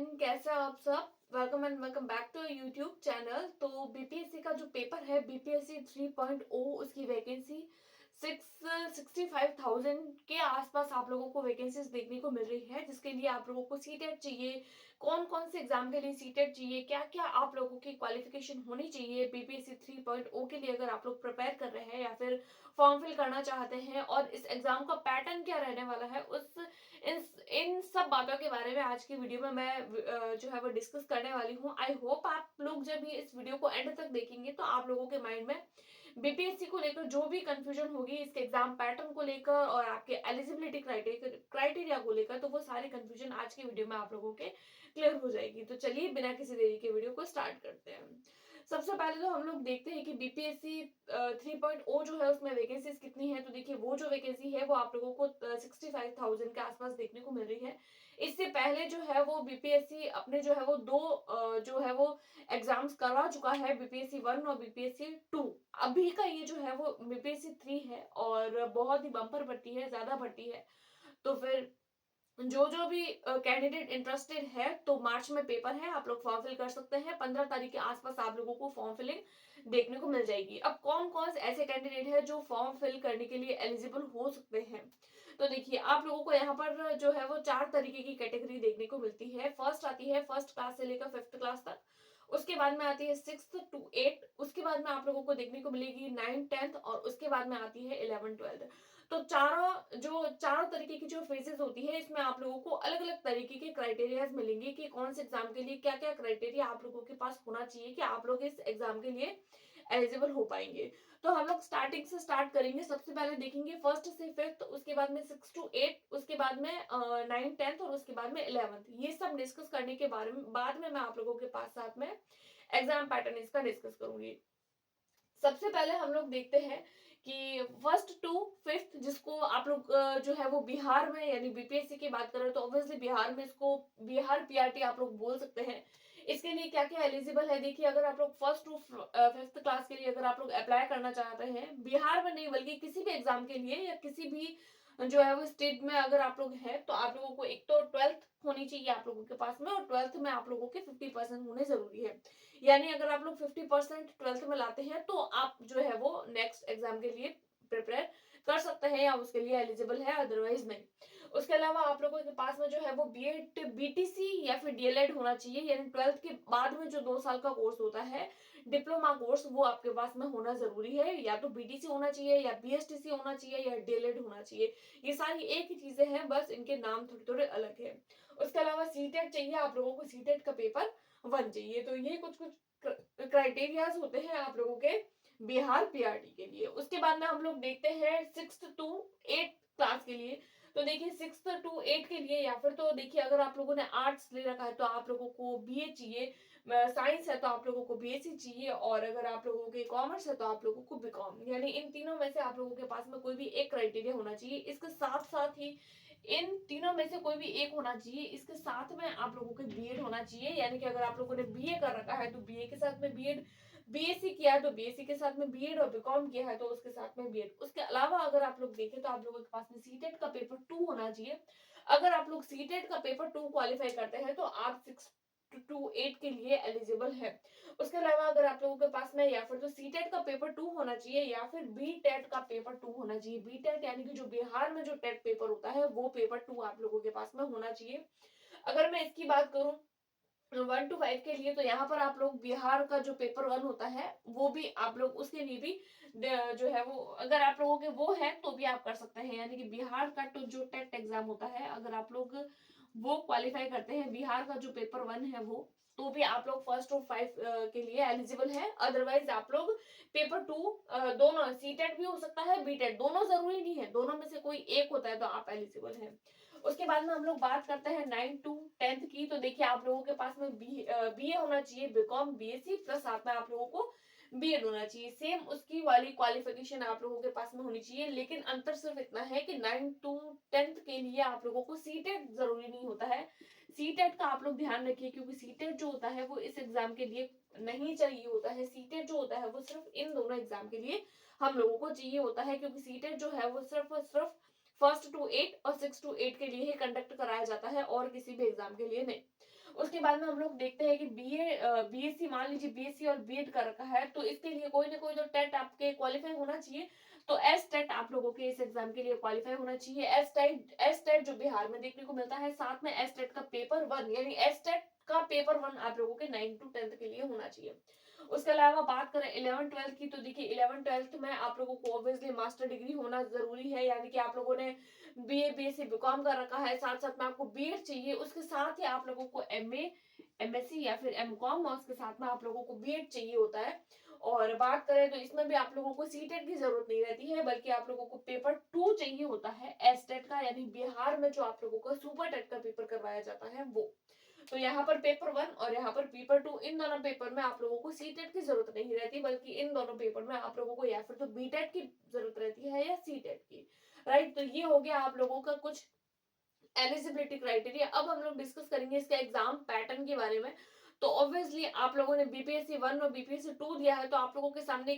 Morning, कैसे हैं आप सब। Welcome and welcome back to YouTube channel. तो बीपीएससी का जो पेपर है बीपीएससी 3.0, उसकी वैकेंसी 665,000 के आसपास आप लोगों को वैकेंसीज देखने को मिल रही है, जिसके लिए आप लोगों को सीटेट चाहिए। कौन कौन से एग्जाम के लिए सीटेट चाहिए, क्या क्या आप लोगों की क्वालिफिकेशन होनी चाहिए बीपीएससी 3.0 के लिए, अगर आप लोग प्रिपेयर कर रहे हैं या फिर फॉर्म फिल करना चाहते हैं, और इस एग्जाम का पैटर्न क्या रहने वाला है, उस इन इन सब बातों के बारे में आज की वीडियो में मैं जो है वो डिस्कस करने वाली हूँ। आई होप आप लोग जब ये इस वीडियो को एंड तक देखेंगे तो आप लोगों के माइंड में बीपीएससी को लेकर जो भी कंफ्यूजन होगी, इसके एग्जाम पैटर्न को लेकर और आपके एलिजिबिलिटी क्राइटेरिया को लेकर, तो वो सारे कंफ्यूजन आज की वीडियो में आप लोगों के क्लियर हो जाएगी। तो चलिए बिना किसी देरी के वीडियो को स्टार्ट करते हैं। सबसे पहले तो हम लोग देखते हैं कि बीपीएससी 3.0 जो है उसमें वैकेंसीज कितनी है। तो देखिए, वो जो वैकेंसी है वो आप लोगों को 65,000 के आसपास देखने को मिल रही है। इससे पहले जो है वो बीपीएससी अपने जो है वो दो जो है वो एग्जाम्स करवा चुका है, बीपीएससी 1 और बीपीएससी 2। अभी का ये जो है वो बीपीएससी 3 है और बहुत ही बम्पर भर्ती है, ज्यादा भर्ती है। तो फिर जो जो भी कैंडिडेट इंटरेस्टेड है, तो मार्च में पेपर है, आप लोग फॉर्म फिल कर सकते हैं। 15 तारीख के आसपास आप लोगों को फॉर्म फिलिंग देखने को मिल जाएगी। अब कौन कौन से ऐसे कैंडिडेट है जो फॉर्म फिल करने के लिए एलिजिबल हो सकते हैं, तो देखिए आप लोगों को यहाँ पर जो है वो 4 तरीके की कैटेगरी देखने को मिलती है। फर्स्ट आती है फर्स्ट क्लास से लेकर 5th क्लास तक। उसके बाद में आती है 6th to 8। उसके बाद में आप लोगों को देखने को मिलेगी 9th 10th, और उसके बाद में आती है 11th 12th। तो चारों तरीके की जो फेजेस होती है, इसमें आप लोगों को अलग अलग तरीके के क्राइटेरियाज मिलेंगे कि कौन से एग्जाम के लिए क्या क्या क्राइटेरिया आप लोगों के पास होना चाहिए कि आप लोग इस एग्जाम के लिए एलिजिबल हो पाएंगे। तो हम लोग स्टार्टिंग से स्टार्ट करेंगे। सबसे पहले देखेंगे फर्स्ट से 5th, उसके बाद में 6 to 8, उसके बाद में 9 10th, और उसके बाद में 11th। ये सब डिस्कस करने के बारे में बाद में मैं आप लोगों के पास साथ में एग्जाम पैटर्न इसका डिस्कस करूंगी। सबसे पहले हम लोग देखते हैं कि 1st to 5th, जिसको आप लोग जो है वो बिहार में, यानी बीपीएससी की बात करें तो ऑब्वियसली बिहार में इसको बिहार पीआरटी आप लोग बोल सकते हैं। इसके लिए क्या क्या एलिजिबल है, देखिए अगर आप लोग 1st to 5th क्लास के लिए अगर आप लोग अप्लाई करना चाहते हैं, बिहार में नहीं बल्कि किसी भी एग्जाम के लिए या किसी भी जो है वो स्टेट में अगर आप लोग हैं, तो आप लोगों को एक तो 12th होनी चाहिए आप लोगों के पास में, और 12th में आप लोगों के 50% होने जरूरी है। यानी अगर आप लोग 50% 12th में लाते हैं, तो आप जो है वो नेक्स्ट एग्जाम के लिए प्रिपेयर कर सकते हैं या उसके लिए एलिजिबल है, अदरवाइज नहीं। उसके अलावा आप लोगों के पास में जो है वो बीएड बीटीसी या फिर डीएलएड होना चाहिए, यानी 12th के बाद में जो 2 साल का कोर्स होता है, डिप्लोमा कोर्स, वो आपके पास में होना जरूरी है। या तो बीटीसी होना चाहिए, या बीएसटीसी होना चाहिए, या डीएलएड होना चाहिए। ये सारी एक ही चीजें हैं, बस इनके नाम थोड़े थोड़े अलग है। उसके अलावा सीटेट चाहिए आप लोगों को, सीटेट का पेपर 1 चाहिए। तो ये कुछ कुछ क्राइटेरियाज होते हैं आप लोगों के बिहार पीआरटी के लिए। उसके बाद में हम लोग देखते हैं 6th to 8th क्लास के लिए। तो देखिए 6th to 8 के लिए, या फिर तो देखिए अगर आप लोगों ने आर्ट्स ले रखा है तो आप लोगों को बीए चाहिए, साइंस है तो आप लोगों को बीएससी चाहिए, और अगर आप लोगों के कॉमर्स है तो आप लोगों को बीकॉम। यानी इन तीनों में से आप लोगों के पास में कोई भी एक क्राइटेरिया होना चाहिए। इसके साथ साथ ही इन तीनों में से कोई भी एक होना चाहिए। इसके साथ में आप लोगों को बीएड होना चाहिए, यानी कि अगर आप लोगों ने बीए कर रखा है तो बीए के साथ में बीएड, बीएससी किया है तो बीएससी के साथ में बीएड, और बीकॉम किया है तो उसके साथ में बीएड। उसके अलावा अगर आप लोग देखें तो आप लोगों के पास में सीटेट का पेपर 2 होना चाहिए। अगर आप लोग सीटेट का पेपर 2 क्वालिफाई करते हैं तो आप 6 to 8 के लिए एलिजिबल है। उसके अलावा अगर आप लोगों के पास में या फिर तो सीटेट का पेपर 2 होना चाहिए, या फिर बी टेट का पेपर 2 होना चाहिए। बी टेट यानी कि जो बिहार में जो टेट पेपर होता है, वो पेपर 2 आप लोगों के पास में होना चाहिए। अगर मैं इसकी बात करूं 1 to 5 के लिए, तो यहाँ पर आप लोग बिहार का जो पेपर 1 होता है, वो भी आप लोग उसके लिए भी जो है वो, अगर आप लोगों के वो है तो भी आप कर सकते हैं। यानी कि बिहार का तो जो टेट एग्जाम होता है, अगर आप लोग वो क्वालिफाई करते हैं, बिहार का जो पेपर 1 है वो, तो भी आप लोग 1st to 5 के लिए एलिजिबल है। अदरवाइज आप लोग पेपर 2, दोनों सीटेट भी हो सकता है, बीटेट, दोनों जरूरी नहीं है, दोनों में से कोई एक होता है तो आप एलिजिबल है। उसके बाद में हम लोग बात करते हैं 9 to 10th की। तो देखिए आप लोगों के पास में बीए होना चाहिए, बीकॉम, बीएससी, प्लस साथ में आप लोगों को बीएड होना चाहिए। सेम उसकी वाली क्वालिफिकेशन आप लोगों के पास में होनी चाहिए, लेकिन अंतर सिर्फ इतना है कि 9 to 10th के लिए आप लोगों को सीटेट जरूरी नहीं होता है। सीटेट का आप लोग ध्यान रखिए, क्योंकि सीटेट जो होता है वो इस एग्जाम के लिए नहीं चाहिए होता है। सीटेट जो होता है वो सिर्फ इन दोनों एग्जाम के लिए हम लोगों को चाहिए होता है, क्योंकि सीटेट जो है वो सिर्फ और सिर्फ 1st to 8 और 6 to 8 के लिए ही कंडक्ट कराया जाता है, और किसी भी एग्जाम के लिए नहीं। उसके बाद में हम लोग देखते हैं कि बीएससी, मान लीजिए बीएससी और बीएड कर रखा है, तो इसके लिए कोई ना कोई तो टेट आपके क्वालिफाई होना चाहिए। तो एस टेट आप लोगों के इस एग्जाम के लिए क्वालिफाई होना चाहिए। एस टेट जो बिहार में देखने को मिलता है, साथ में एस टेट का पेपर वन, यानी एस टेट का पेपर वन आप लोगों के 9 to 10 के लिए होना चाहिए। उसके अलावा बात करें 11 12 की, तो देखिए 11 12 में आप लोगों को ऑब्वियसली मास्टर डिग्री होना जरूरी है, यानी कि आप लोगों ने बीए बीएससी बीकॉम कर रखा है, साथ साथ में आपको बीएड चाहिए, उसके साथ ही आप लोगों को एमए एमएससी या फिर एमकॉम, और उसके साथ में आप लोगों को बीएड चाहिए होता है। और बात करें तो इसमें भी आप लोगों को सीटेट की जरूरत नहीं रहती है, बल्कि आप लोगों को पेपर 2 चाहिए होता है एसटेट का, यानी बिहार में जो आप लोगों को सुपर टेट का पेपर करवाया जाता है वो। तो यहाँ पर पेपर वन और यहाँ पर पेपर टू, इन दोनों पेपर में आप लोगों को सीटेट की जरूरत नहीं रहती, बल्कि इन दोनों पेपर में आप लोगों को या फिर तो बीटेट की जरूरत रहती है या सीटेट की। राइट, तो ये हो गया आप लोगों का कुछ एलिजिबिलिटी क्राइटेरिया। अब हम लोग डिस्कस करेंगे इसके एग्जाम पैटर्न के बारे में। तो ऑब्वियसली आप लोगों ने बीपीएससी वन और बीपीएससी टू दिया है, तो आप लोगों के सामने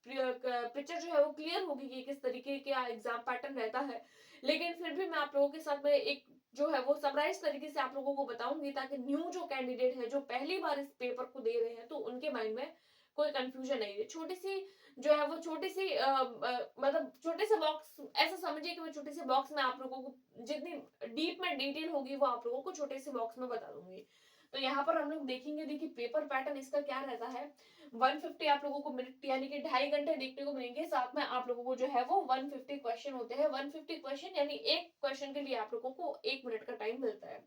पिक्चर जो है वो क्लियर होगी कि किस तरीके का एग्जाम पैटर्न रहता है। लेकिन फिर भी मैं आप लोगों के साथ में एक जो है वो समराइज तरीके से आप लोगों को बताऊंगी, ताकि न्यू जो कैंडिडेट है जो पहली बार इस पेपर को दे रहे हैं, तो उनके माइंड में कोई कंफ्यूजन नहीं है। छोटी सी जो है वो छोटी सी मतलब छोटे से बॉक्स, ऐसा समझिए कि मैं छोटे से बॉक्स में आप लोगों को जितनी डीप में डिटेल होगी वो आप लोगों को छोटे से बॉक्स में बता दूंगी। तो यहाँ पर हम लोग देखेंगे, देखिए पेपर पैटर्न इसका क्या रहता है। 150 आप लोगों को मिनट यानी कि 2.5 घंटे देखने को मिलेंगे, साथ में आप लोगों को जो है वो 150 क्वेश्चन होते हैं। 150 क्वेश्चन यानी एक क्वेश्चन के लिए आप लोगों को 1 मिनट का टाइम मिलता है।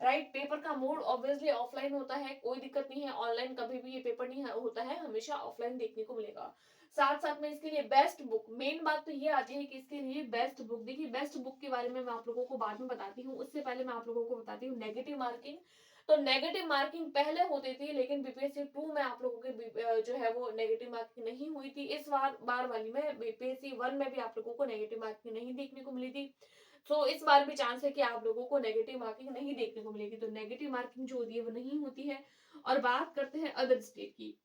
राइट, पेपर का मोड ऑब्वियसली ऑफलाइन होता है, कोई दिक्कत नहीं है, ऑनलाइन कभी भी ये पेपर नहीं होता है, हमेशा ऑफलाइन देखने को मिलेगा। साथ साथ में इसके लिए बेस्ट बुक, मेन बात तो ये आती है कि इसके लिए बेस्ट बुक, देखिए बेस्ट बुक के बारे में मैं आप लोगों को बाद में बताती हूँ, उससे पहले मैं आप लोगों को बताती हूँ नेगेटिव मार्किंग। तो नेगेटिव मार्किंग पहले होती थी, लेकिन बीपीएससी 2 में आप लोगों के जो है वो नेगेटिव मार्किंग नहीं हुई थी। इस बार वाली में बीपीएससी 1 में भी आप लोगों को नेगेटिव मार्किंग नहीं देखने को मिली थी। तो इस बार भी चांस है कि आप लोगों को नेगेटिव मार्किंग नहीं देखने को मिलेगी, तो नेगेटिव मार्किंग जो होती है वो नहीं होती है। और बात करते हैं अदर स्टेट की,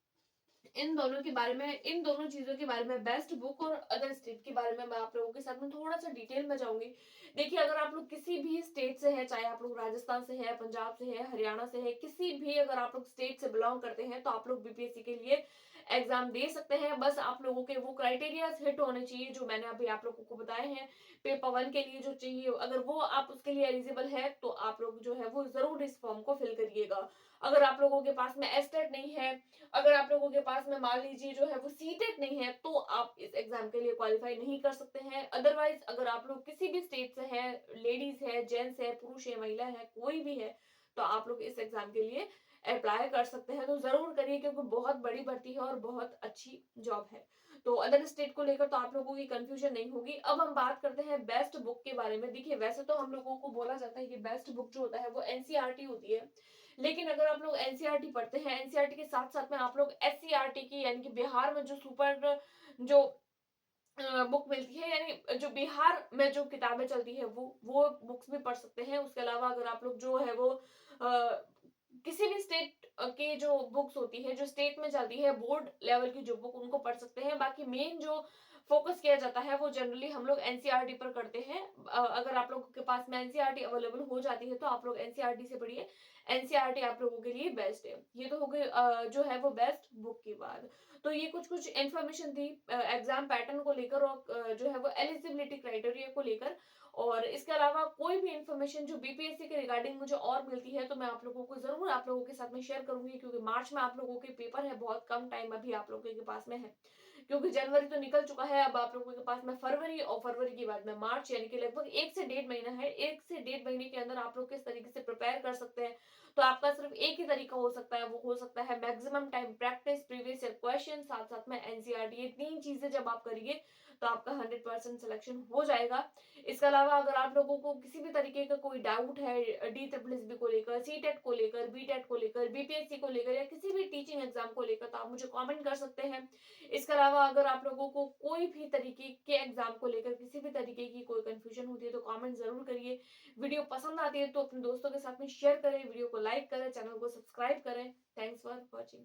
इन दोनों के बारे में, इन दोनों चीजों के बारे में, बेस्ट बुक और अदर स्टेट के बारे में मैं आप लोगों के साथ में थोड़ा सा डिटेल में जाऊंगी। देखिए अगर आप लोग किसी भी स्टेट से है, चाहे आप लोग राजस्थान से है, पंजाब से है, हरियाणा से है, किसी भी अगर आप लोग स्टेट से बिलोंग करते हैं, तो आप लोग बीपीएससी के लिए एग्जाम दे सकते हैं। बस आप लोगों के वो क्राइटेरिया हिट होने चाहिए जो मैंने अभी आप लोगों को बताए हैं। पेपर वन के लिए जो चाहिए, अगर वो आप उसके लिए एलिजिबल है, तो आप लोग जो है वो जरूर इस फॉर्म को फिल करिएगा। अगर आप लोगों के पास में एस्टेट नहीं है, अगर आप लोगों के पास में मान लीजिए जो है वो सीटेट नहीं है, तो आप इस एग्जाम के लिए क्वालिफाई नहीं कर सकते हैं। अदरवाइज अगर आप लोग किसी भी स्टेट से हैं, लेडीज है, जेंट्स है, पुरुष है, महिला है, कोई भी है, तो आप लोग इस एग्जाम के लिए अप्लाई कर सकते हैं। तो जरूर करिए, क्योंकि बहुत बड़ी भर्ती है और बहुत अच्छी जॉब है। तो अदर स्टेट को लेकर तो आप लोगों की कंफ्यूजन नहीं होगी। अब हम बात करते हैं बेस्ट बुक के बारे में। देखिए वैसे तो हम लोगों को बोला जाता है कि बेस्ट बुक जो होता है वो एनसीईआरटी होती है, लेकिन अगर आप लोग एनसीईआरटी पढ़ते हैं, एनसीईआरटी के साथ साथ में आप लोग एससीईआरटी की, यानी कि बिहार में जो सुपर जो बुक मिलती है, यानी जो बिहार में जो किताबें चलती है वो बुक्स भी पढ़ सकते हैं। उसके अलावा अगर आप लोग जो है वो किसी भी स्टेट की जो बुक्स होती है, जो स्टेट में चलती है, बोर्ड लेवल की जो बुक, उनको पढ़ सकते हैं। बाकी मेन जो फोकस किया जाता है वो जनरली हम लोग एनसीईआरटी पर करते हैं। अगर आप लोगों के पास में एनसीईआरटी अवेलेबल हो जाती है, तो आप लोग एनसीईआरटी से पढ़िए। एनसीईआरटी आप लोगों के लिए बेस्ट है। ये तो हो गई जो है वो बेस्ट बुक की बात। तो ये कुछ कुछ इन्फॉर्मेशन थी एग्जाम पैटर्न को लेकर और जो है वो एलिजिबिलिटी क्राइटेरिया को लेकर। और इसके अलावा कोई भी इन्फॉर्मेशन जो बीपीएससी के रिगार्डिंग मुझे और मिलती है, तो मैं आप लोगों को जरूर आप लोगों के साथ में शेयर करूंगी, क्योंकि मार्च में आप लोगों के पेपर है, बहुत कम टाइम अभी आप लोगों के पास में है, क्योंकि जनवरी तो निकल चुका है। अब आप लोगों के पास में फरवरी, और फरवरी के बाद में मार्च, यानी कि लगभग 1 से 1.5 महीना है। 1 से 1.5 महीने के अंदर आप लोग किस तरीके से प्रिपेयर कर सकते हैं, तो आपका सिर्फ एक ही तरीका हो सकता है, वो हो सकता है maximum time practice, previous year question, साथ साथ में एनसीईआरटी। ये 3 चीजें जब आप करिए, तो आपका 100% सिलेक्शन हो जाएगा। इसके अलावा अगर आप लोगों को किसी भी तरीके का कोई डाउट है डी ट्रिपल एस बी को लेकर, सी टेट को लेकर, बी टेट को लेकर, बीपीएससी को लेकर, या किसी भी टीचिंग एग्जाम को लेकर, तो आप मुझे कमेंट कर सकते हैं। इसके अलावा अगर आप लोगों को कोई भी तरीके के एग्जाम को लेकर किसी भी तरीके की कोई कंफ्यूजन होती है, तो कमेंट जरूर करिए। वीडियो पसंद आती है तो अपने दोस्तों के साथ में शेयर करें, वीडियो को लाइक करें, चैनल को सब्सक्राइब करें। Thanks for watching.